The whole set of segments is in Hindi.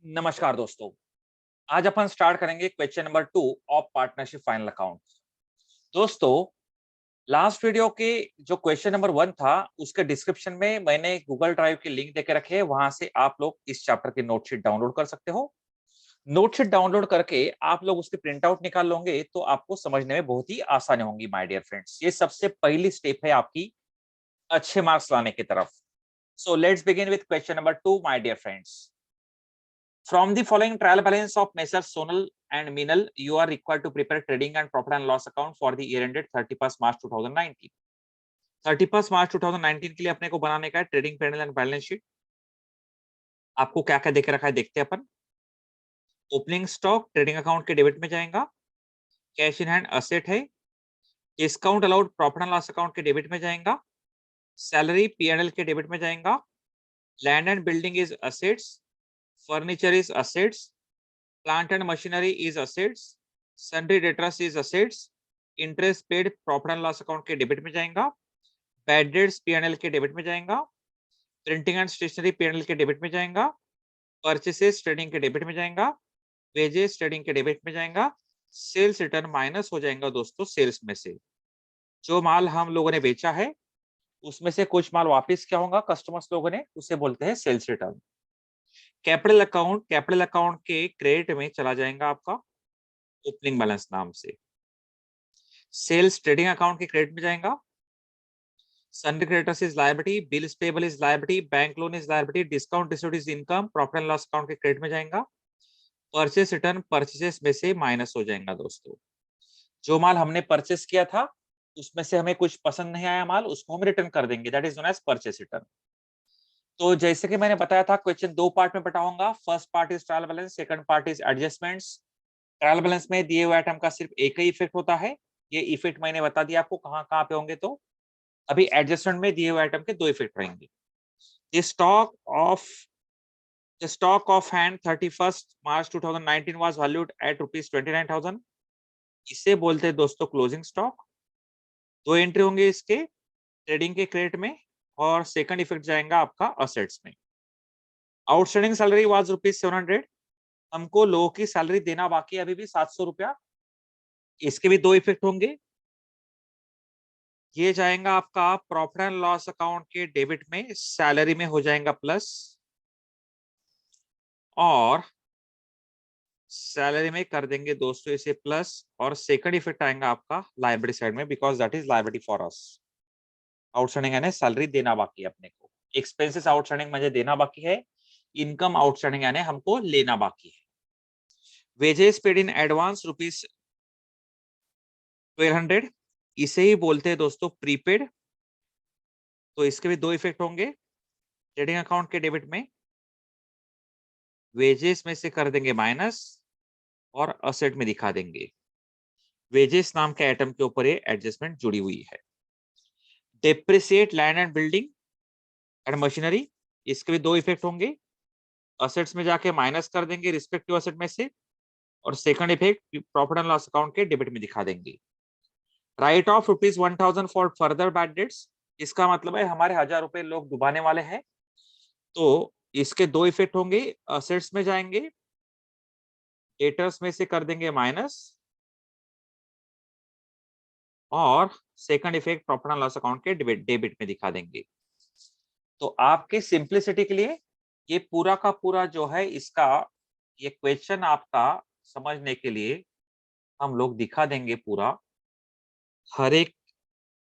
नमस्कार दोस्तों। आज अपन स्टार्ट करेंगे question number 2 of partnership final account. दोस्तों, लास्ट वीडियो के जो क्वेश्चन नंबर 1 था, उसके डिस्क्रिप्शन में मैंने गूगल ड्राइव की लिंक देके रखे है। वहां से आप लोग इस चैप्टर की नोट शीट डाउनलोड कर सकते हो। नोट शीट डाउनलोड करके आप लोग उसकी प्रिंट आउट निकाल लोगे तो आपको समझने में बहुत ही आसानी होंगी माय डियर फ्रेंड्स। ये सबसे पहली स्टेप है आपकी अच्छे मार्क्स लाने की तरफ। So let's begin with question number 2 my dear friends. From the following trial balance of Messrs. Sonal and Minal, you are required to prepare trading and profit and loss account for the year ended 31st March 2019. 31st March 2019 के लिए अपने को बनाने का है trading panel and balance sheet. आपको क्या क्या देके रखा है देखते हैं अपन। ओपनिंग स्टॉक ट्रेडिंग अकाउंट के डेबिट में जाएगा। कैश इन हैंड असेट है। Discount allowed profit and loss account के डेबिट में जाएगा। सैलरी पीएनएल के डेबिट में जाएगा। Land and building is assets. Furniture is assets. Plant and machinery is assets, sundry debtors is assets, interest paid profit and loss account के डेबिट में जाएगा। बैड डेट्स पीएनएल के डेबिट में जाएगा। प्रिंटिंग एंड स्टेशनरी पीएनएल के डेबिट में जाएगा। परचेसेस ट्रेडिंग के डेबिट में जाएगा। वेजेस ट्रेडिंग के डेबिट में जाएगा। सेल्स रिटर्न माइनस हो जाएगा दोस्तों सेल्स में से। जो माल हम लोगों ने बेचा है उसमें से कुछ माल वापस क्या होगा कस्टमर्स लोगों ने, उसे बोलते हैं सेल्स रिटर्न। कैपिटल अकाउंट के क्रेडिट में चला जाएगा आपका ओपनिंग बैलेंस नाम से। सेल्स ट्रेडिंग अकाउंट के क्रेडिट में जाएगा। Sundry creditors is liability, bills payable is liability, bank loan is liability, discount received is income, profit and loss account के क्रेडिट में जाएगा। परचेस रिटर्न परचेसेस में से माइनस हो जाएगा दोस्तों। जो माल हमने परचेस किया था उसमें से हमें कुछ पसंद नहीं आया माल, उसको हम रिटर्न कर देंगे, that is known as purchase return. तो जैसे कि मैंने बताया था क्वेश्चन दो पार्ट में बटाऊंगा। First part is trial balance, second part is adjustments. Trial balance में दिए हुए आइटम का सिर्फ एक ही इफेक्ट होता है। ये इफेक्ट मैंने बता दिया आपको कहाँ कहाँ पे होंगे। तो अभी एडजस्टमेंट में दिए हुए आइटम के दो इफेक्ट रहेंगे। The stock of the stock of hand 31st March 2019 was valued at rupees 29,000। इसे बोलते हैं दोस्तों क्लोजिंग स्टॉक। दो एंट्री होंगे इसके ट्रेडिंग के क्रेडिट में और सेकंड इफेक्ट जाएगा आपका असेट्स में। Outstanding salary was rupees 700। हमको लोगों की सैलरी देना बाकी है अभी भी 700 रुपया। इसके भी दो इफेक्ट होंगे। ये जाएगा आपका प्रॉफिट एंड लॉस अकाउंट के डेबिट में, सैलरी में हो जाएगा प्लस, और सैलरी में कर देंगे दोस्तों इसे प्लस, और सेकंड इफेक्ट आएगा आपका लायबिलिटी साइड में because that is liability for us. Outstanding यानी सैलरी देना बाकी है अपने को। एक्सपेंसेस आउटस्टैंडिंग मुझे देना बाकी है। इनकम आउटस्टैंडिंग यानी हमको लेना बाकी है। Wages paid in advance rupees 1200, इसे ही बोलते हैं दोस्तों प्रीपेड। तो इसके भी दो इफेक्ट होंगे ट्रेडिंग अकाउंट के डेबिट में। वेजेस में से कर देंगे माइनस और असेट में दिखा देंगे। वेजेस नाम के आइटम के ऊपर ये एडजस्टमेंट जुड़ी हुई है। Depreciate land and building and machinery, इसके भी दो इफेक्ट होंगे। असेट्स में जाके माइनस कर देंगे रिस्पेक्टिव असेट में से, और second effect profit and loss account के डेबिट में दिखा देंगे। Right of rupees 1000 for further bad debts, इसका मतलब है हमारे 1000 रुपए लोग डुबाने वाले हैं। तो इसके दो इफेक्ट होंगे। असेट्स में जाएंगे, डेटर्स में से कर देंगे माइनस, और second effect profit and loss account के डेबिट में दिखा देंगे। तो आपके सिंपलिसिटी के लिए ये पूरा का पूरा जो है इसका ये क्वेश्चन आपका समझने के लिए हम लोग दिखा देंगे पूरा हर एक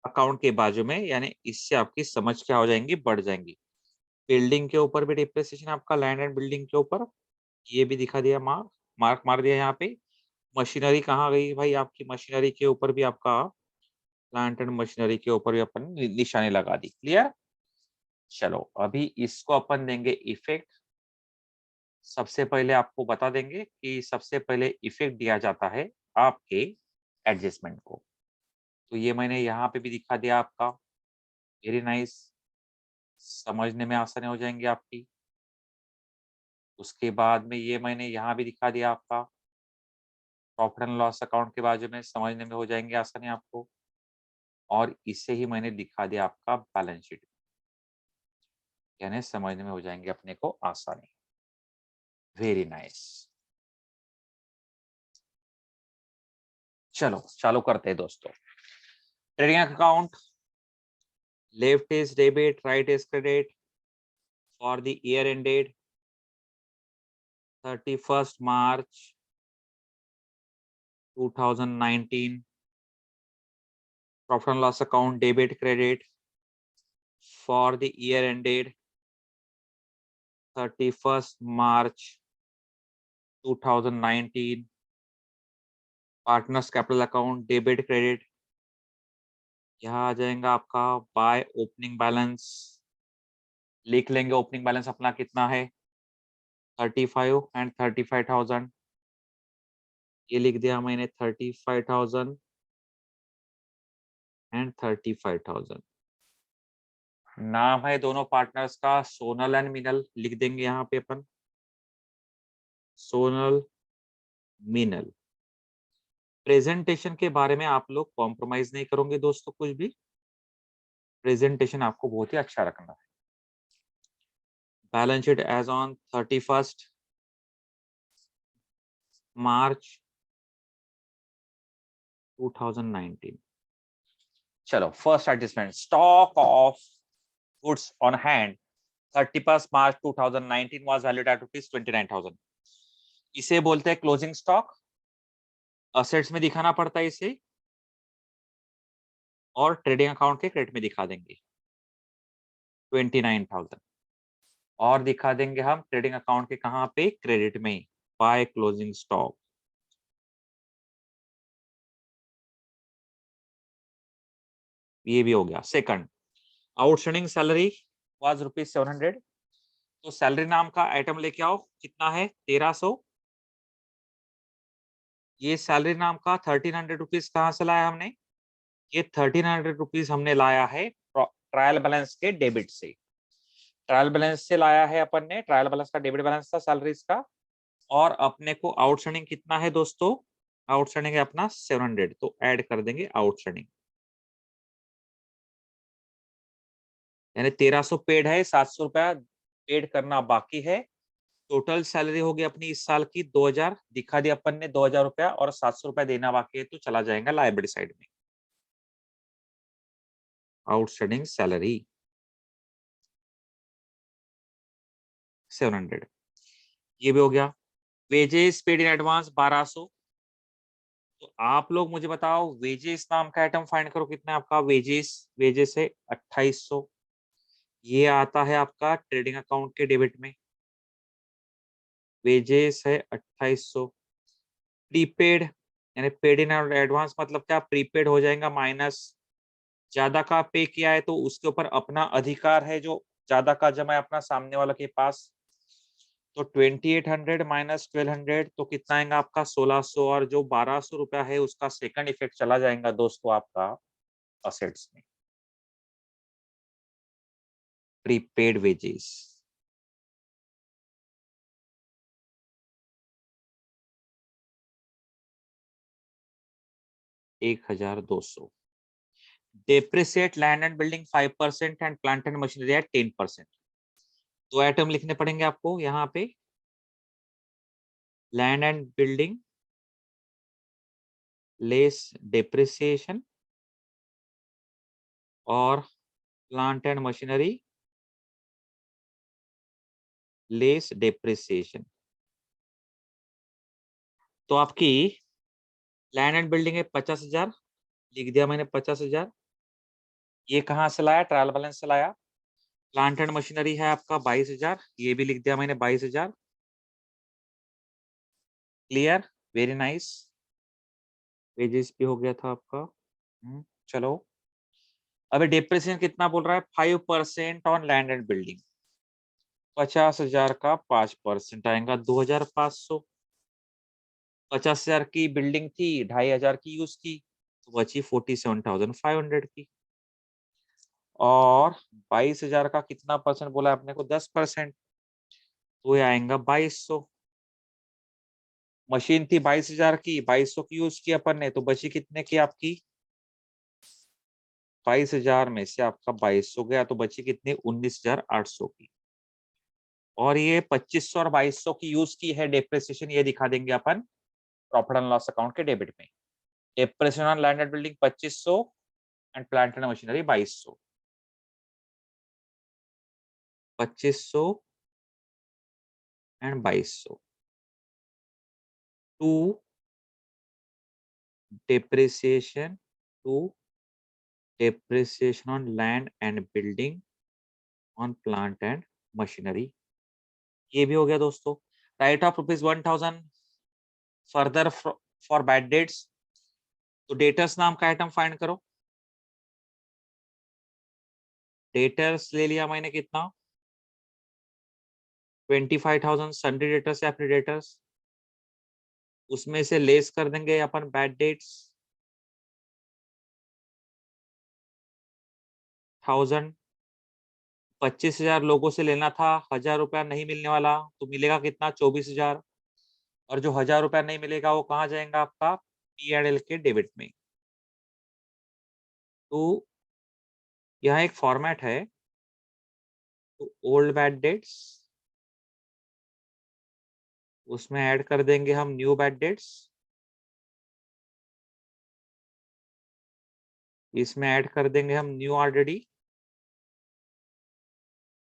अकाउंट के बाजू में, यानी इससे आपकी समझ क्या हो जाएंगी, बढ़ जाएंगी। बिल्डिंग के ऊपर भी डिप्रिसिएशन आपका लैंड एंड बिल्डिंग के ऊपर, ये भी दिखा दिया, मार्क मार्क मार दिया यहाँ पे। मशीनरी कहाँ गई भाई आपकी, मशीनरी के ऊपर भी आपका प्लांट एंड मशीनरी के ऊपर भी अपन ने निशानी लगा दी। क्लियर। चलो अभी इसको अपन देंगे इफेक्ट। सबसे पहले आपको बता देंगे कि सबसे पहले इफेक्ट दिया जाता है आपके एडजस्टमेंट को। तो ये मैंने यहाँ पे भी दिखा दिया आपका। वेरी नाइस, समझने में आसानी हो जाएंगी आपकी। उसके बाद में ये मैंने यहाँ भी दिखा दिया आपका प्रॉफिट एंड लॉस अकाउंट के बाजू में, समझने में हो जाएंगे आसानी आपको। और इसे ही मैंने दिखा दिया आपका बैलेंस शीट, यानी समझने में हो जाएंगे अपने को आसानी। Very nice. चलो चालू करते हैं दोस्तों। Trading account, left is debit, right is credit for the year ended 31st March 2019. Profit and loss account, debit, credit for the year ended 31st March 2019. Partners capital account, debit, credit. यहाँ आ जाएगा आपका बाय ओपनिंग बैलेंस। लिख लेंगे ओपनिंग बैलेंस अपना कितना है, 35 एंड 35,000। ये लिख दिया मैंने 35,000 एंड 35,000। नाम है दोनों पार्टनर्स का सोनल एंड मिनल, लिख देंगे यहाँ पे अपन सोनल मिनल। प्रेजेंटेशन के बारे में आप लोग कॉम्प्रोमाइज नहीं करोगे दोस्तों, कुछ भी प्रेजेंटेशन आपको बहुत ही अच्छा रखना है। Balance sheet as on 31st March 2019। चलो first adjustment, stock of goods on hand 31st March 2019 was valued at ₹29,000। इसे बोलते हैं क्लोजिंग स्टॉक। असेट्स में दिखाना पड़ता है इसे, और ट्रेडिंग अकाउंट के क्रेडिट में दिखा देंगे 29,000, और दिखा देंगे हम ट्रेडिंग अकाउंट के कहां पे, क्रेडिट में, बाय क्लोजिंग स्टॉक। ये भी हो गया। Second, outstanding salary was ₹700। तो सैलरी नाम का आइटम लेके आओ, कितना है 1300। ये सैलरी नाम का 1300 रुपीज कहाँ से लाया हमने, ये 1300 रुपीज हमने लाया है ट्रायल बैलेंस के डेबिट से। ट्रायल बैलेंस से लाया है अपन ने, ट्रायल बैलेंस का डेबिट बैलेंस था सैलरीज का। और अपने को आउटस्टैंडिंग कितना है दोस्तों, आउटस्टैंडिंग है अपना 700, तो ऐड कर देंगे आउटस्टैंडिंग। यानी 1300 पेड है, 700 रुपया पेड करना बाकी है। टोटल सैलरी होगी अपनी इस साल की 2000, दिखा दिया अपन ने 2000 रुपया, और 700 रुपया देना बाकी है, तो चला जाएगा लायबिलिटी साइड में। आउटस्टैंडिंग सैलरी 700, ये भी हो गया। Wages paid in advance 1200। तो आप लोग मुझे बताओ, वेजेस नाम का आइटम फाइंड करो, कितना है आपका वेजेस। वेजेस है 2800, ये आता है आपका ट्रेडिंग अकाउंट के डेबिट में। वेजेस है 2800। प्रीपेड यानी पेड इन एडवांस मतलब क्या, प्रीपेड हो जाएगा माइनस। ज्यादा का पे किया है तो उसके ऊपर अपना अधिकार है, जो ज्यादा का जमा है अपना सामने वाला के पास। तो 2800 माइनस 1200 तो कितना आएगा आपका 1600, और जो 1200 रुपया है उसका सेकंड इफेक्ट चला जाएगा दोस्तों आपका असेट्स में, prepaid wages. $1,200। Depreciate land and building 5% and plant and machinery at 10%। तो आइटम लिखने पड़ेंगे आपको यहाँ पे, land and building less depreciation, और plant and machinery less depreciation. तो आपकी लैंड एंड बिल्डिंग है 50,000, लिख दिया मैंने 50,000। ये कहाँ से लाया, ट्रायल बैलेंस से लाया। प्लांट एंड मशीनरी है आपका 22,000, ये भी लिख दिया मैंने 22,000। Clear, very nice. वेजेस भी हो गया था आपका। चलो, अभी डेप्रिसिएशन कितना बोल रहा है, 5% ऑन लैंड एंड बिल्डिंग। 50,000 का 5% आएगा 2,500। 50,000 की बिल्डिंग थी, 2,500 की यूज की, तो बची 47,500 की। और 22,000 का कितना परसेंट बोला आपने को, 10%, तो ये आएगा 2,200। मशीन थी 22,000 की, 2,200 की यूज की अपन ने, तो बची कितने की आपकी, 22,000 में से आपका 2,200 गया, तो बची कितनी 19,800 की। और ये 2500 और 2200 की यूज की है डेप्रिसिएशन, ये दिखा देंगे अपन प्रॉफिट एंड लॉस अकाउंट के डेबिट में। Depreciation on land and building 2500 and plant and machinery 2200। 2500 and 2200 to depreciation on land and building on plant and machinery। ये भी हो गया दोस्तों। Right of ₹1000 further for bad debts. तो डेटर्स नाम का आइटम फाइंड करो। डेटर्स ले लिया मैंने कितना, 25,000 सन्डे डेटर्स या फ्री डेटर्स, उसमें से लेस कर देंगे अपन बैड डेट्स 1000। 25,000 लोगों से लेना था, 1000 रुपया नहीं मिलने वाला, तो मिलेगा कितना, 24,000। और जो 1000 रुपया नहीं मिलेगा वो कहाँ जाएगा आपका, P&L के डेबिट में। तो यहाँ एक फॉर्मेट है, तो ओल्ड बैड डेट्स, उसमें ऐड कर देंगे हम न्यू बैड डेट्स, इसमें ऐड कर देंगे हम न्यू ऑलरेडी,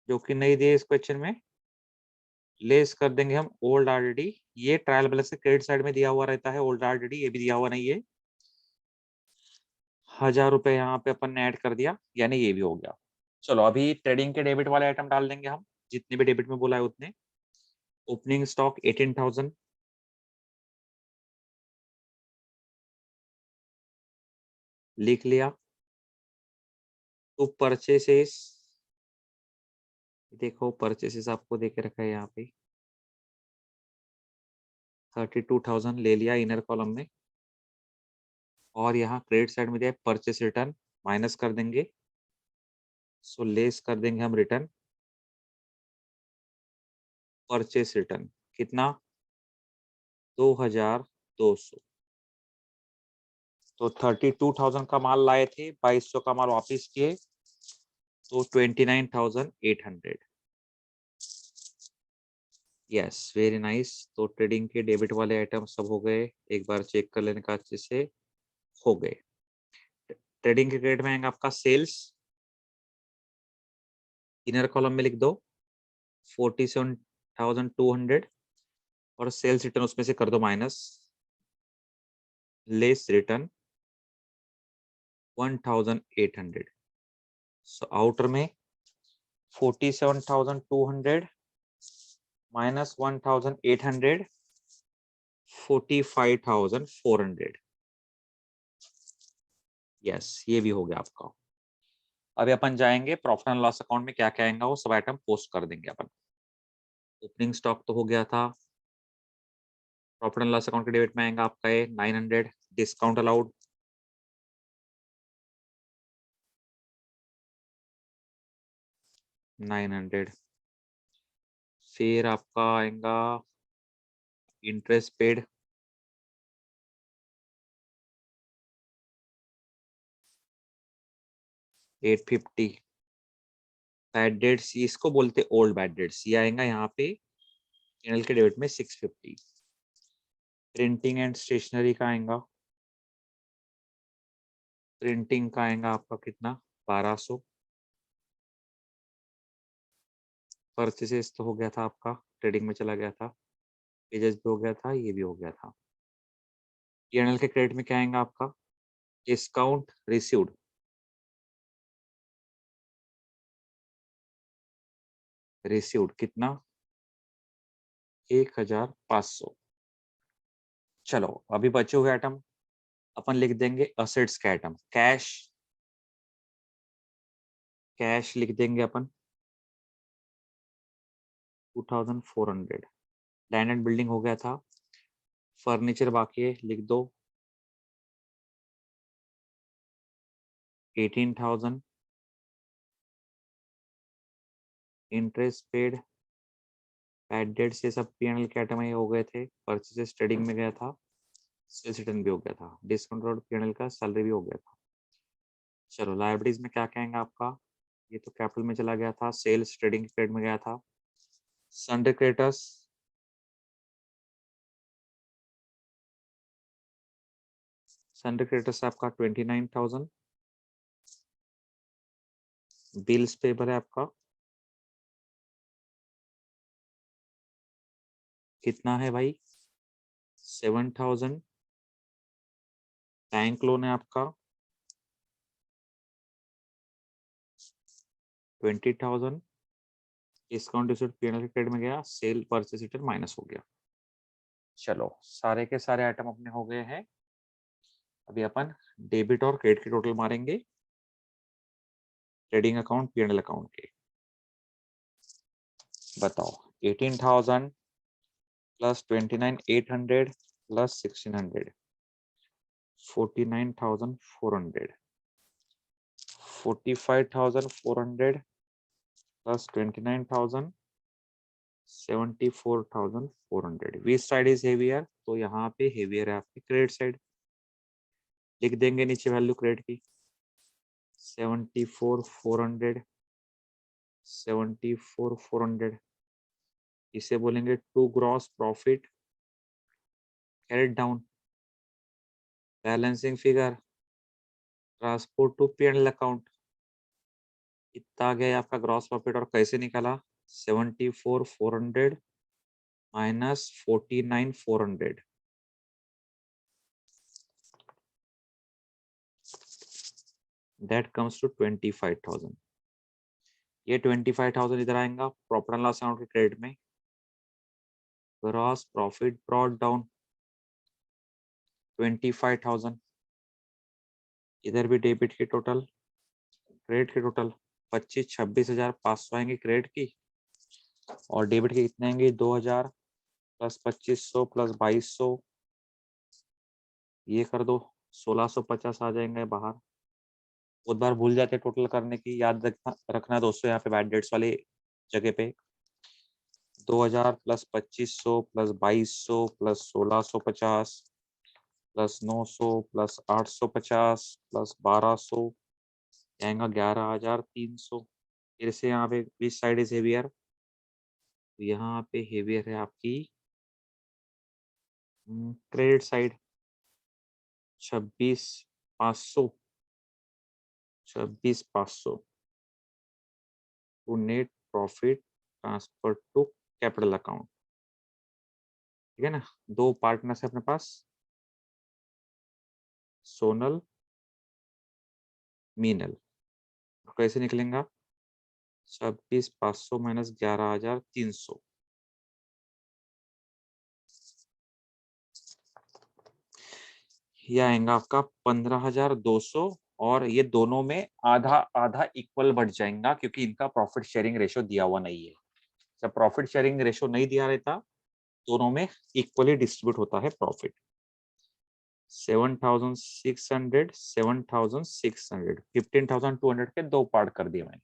जो कि नहीं दिए इस क्वेश्चन में, लेस कर देंगे हम ओल्ड ऑलरेडी। ये ट्रायल बैलेंस के क्रेडिट साइड में दिया हुआ रहता है ओल्ड ऑलरेडी, ये भी दिया हुआ नहीं है। 1000 रुपए यहाँ पे अपन ने ऐड कर दिया, यानी ये भी हो गया। चलो अभी ट्रेडिंग के डेबिट वाले आइटम डाल देंगे हम, जितने भी डेबिट में बोला है उतने। ओपनिंग स्टॉक 18,000, लिख लिया। तो परचेसेस, देखो परचेसेस आपको देके रखा है यहाँ पे, 32,000 ले लिया इनर कॉलम में। और यहाँ क्रेडिट साइड में दिया परचेस रिटर्न, माइनस कर देंगे, सो लेस कर देंगे हम रिटर्न, परचेस रिटर्न कितना, 2,200। तो 32,000 का माल लाए थे, 2200 का माल वापिस किए, तो 29,800। Yes, very nice. तो ट्रेडिंग के डेबिट वाले आइटम सब हो गए, एक बार चेक कर लेने का अच्छे से, हो गए। ट्रेडिंग के क्रेडिट में आएगा आपका सेल्स, इनर कॉलम में लिख दो 47,200, और सेल्स रिटर्न उसमें से कर दो minus, less return 1,800। So outer में 47,200 माइनस 1,800, 45,400। यस, ये भी हो गया आपका। अभी अपन जाएंगे प्रॉफिट एंड लॉस अकाउंट में, क्या क्या आएगा वो सब आइटम पोस्ट कर देंगे अपन। ओपनिंग स्टॉक तो हो गया था। प्रॉफिट एंड लॉस अकाउंट के डेबिट में आएगा आपका ये 900, डिस्काउंट अलाउड 900। फिर आपका आएगा इंटरेस्ट पेड 850। बैड डेट्स, इसको बोलते ओल्ड बैड डेट्स, ये आएगा यहाँ पे P&L के डेबिट में 650। प्रिंटिंग एंड स्टेशनरी का आएगा, प्रिंटिंग का आएगा आपका कितना, 1200। परचेसेस तो हो गया था आपका, ट्रेडिंग में चला गया था, पेजेस भी हो गया था, ये भी हो गया था। P&L के क्रेडिट में क्या आएगा आपका, डिस्काउंट रिसीव्ड, रिसीव्ड कितना, 1,500। चलो अभी बचे हुए आइटम अपन लिख देंगे असेट्स के आइटम। कैश, कैश लिख देंगे अपन 2,400। लैंड एंड बिल्डिंग हो गया था। फर्नीचर बाकी है, लिख दो 18,000। इंटरेस्ट पेड, बैड डेट्स, ये सब P&L के आइटम ये हो गए थे। परचेसेस ट्रेडिंग में गया था, सेल्स रिटर्न भी हो गया था, डिस्काउंट और P&L का सैलरी भी हो गया था। चलो लाइबिलिटीज में क्या कहेंगे आपका, ये तो कैपिटल में चला गया था, सेल्स ट्रेडिंग ट्रेड में गया था, सन्ड्री क्रेडिटर्स, सन्ड्री क्रेडिटर्स आपका 29,000। बिल्स पेपर है आपका कितना है भाई, 7,000। बैंक लोन है आपका 20,000। डिस्काउंट रिसीट पीएनएल क्रेडिट में गया, सेल परचेस रिटर्न माइनस हो गया। चलो सारे के सारे आइटम अपने हो गए हैं। अभी अपन डेबिट और क्रेडिट के टोटल मारेंगे, ट्रेडिंग अकाउंट पीएनएल अकाउंट के। बताओ 18,000 plus 29,800 plus 1,600, 49,400, 45,400 plus 29,000, 74,400। Which side is heavier, तो यहाँ पे हेवियर है आपकी क्रेडिट साइड। लिख देंगे नीचे वैल्यू क्रेडिट की 74,400, 74,400। इसे बोलेंगे to gross profit carried down, balancing figure, transport to PNL account. कितना गया आपका ग्रॉस प्रॉफिट और कैसे निकाला, 74,400 माइनस 49,400, दैट कम्स टू 25,000। ये 25,000 इधर आएगा प्रॉफिट एंड लॉस अकाउंट के क्रेडिट में। ग्रॉस प्रॉफिट ब्रॉट डाउन 25,000, इधर भी डेबिट के टोटल, क्रेडिट के टोटल 26,500 आएंगे क्रेडिट की, और डेबिट के कितने आएंगे 2,000 प्लस 2,500 प्लस 2,200, ये कर दो 1,650 आ जाएंगे बाहर। बहुत बार भूल जाते टोटल करने की, याद रखना दोस्तों यहाँ पे बैड डेट्स वाली जगह पे। 2,000 plus 2,500 plus 2,200 plus 1,650 plus 900 plus 850 plus 1,200 आएगा 11,300। फिर से यहाँ पे विच साइड इज हेवियर, तो यहाँ पे हेवियर है आपकी credit side. 26,500, 26,500 to net profit transfer to capital account. ठीक है ना, दो पार्टनर्स है अपने पास, सोनल मीनल। कैसे निकलेगा, 26,500 माइनस 11,300, ये आएगा आपका 15,200। और ये दोनों में आधा आधा इक्वल बढ़ जाएगा क्योंकि इनका प्रॉफिट शेयरिंग रेशो दिया हुआ नहीं है। जब प्रॉफिट शेयरिंग रेशो नहीं दिया रहता, दोनों में इक्वली डिस्ट्रीब्यूट होता है प्रॉफिट। 7,600, 7,600, 15,200 के दो पार्ट कर दिए मैंने।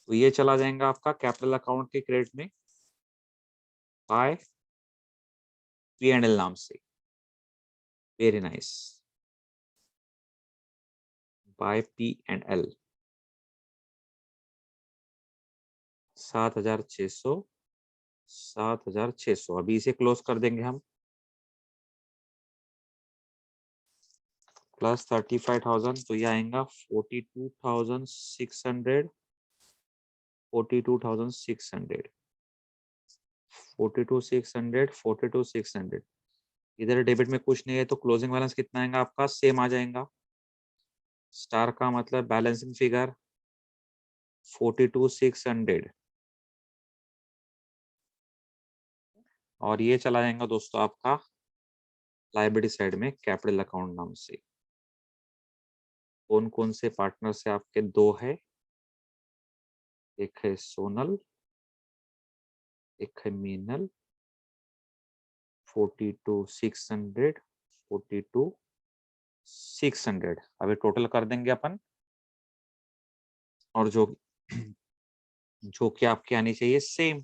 तो ये चला जाएगा आपका कैपिटल अकाउंट के क्रेडिट में बाय P&L नाम से। Very nice, by P&L 7,600, 7,600। अभी इसे क्लोज कर देंगे हम, प्लस 35,000, तो ये आएगा 42,600, 42,600, 42,600, 42,600। इधर डेबिट में कुछ नहीं है तो क्लोजिंग बैलेंस कितना आएगा आपका, सेम आ जाएगा। स्टार का मतलब बैलेंसिंग फिगर 42,600, और ये चला जाएगा दोस्तों आपका लायबिलिटी साइड में कैपिटल अकाउंट नाम से। कौन कौन से पार्टनर से आपके दो है, एक है सोनल, एक है मीनल। 42,600, 42,600 अभी टोटल कर देंगे अपन, और जो जो कि आपके आनी चाहिए सेम,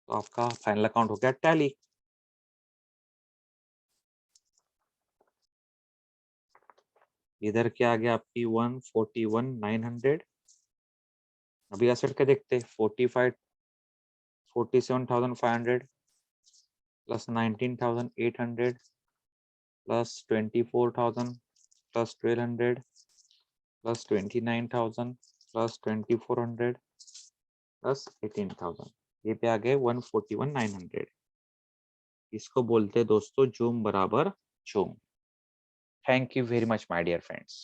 तो आपका फाइनल अकाउंट हो गया टैली। इधर क्या आ गया आपकी 141,900। अभी एसेट के देखते 45 47,500 plus 19,800 plus 24,000 plus 1,200 plus 29,000 plus 2,400 plus 18,000, ये पे आ गए 141,900। इसको बोलते हैं दोस्तों जूम बराबर zoom. Thank you very much my dear friends.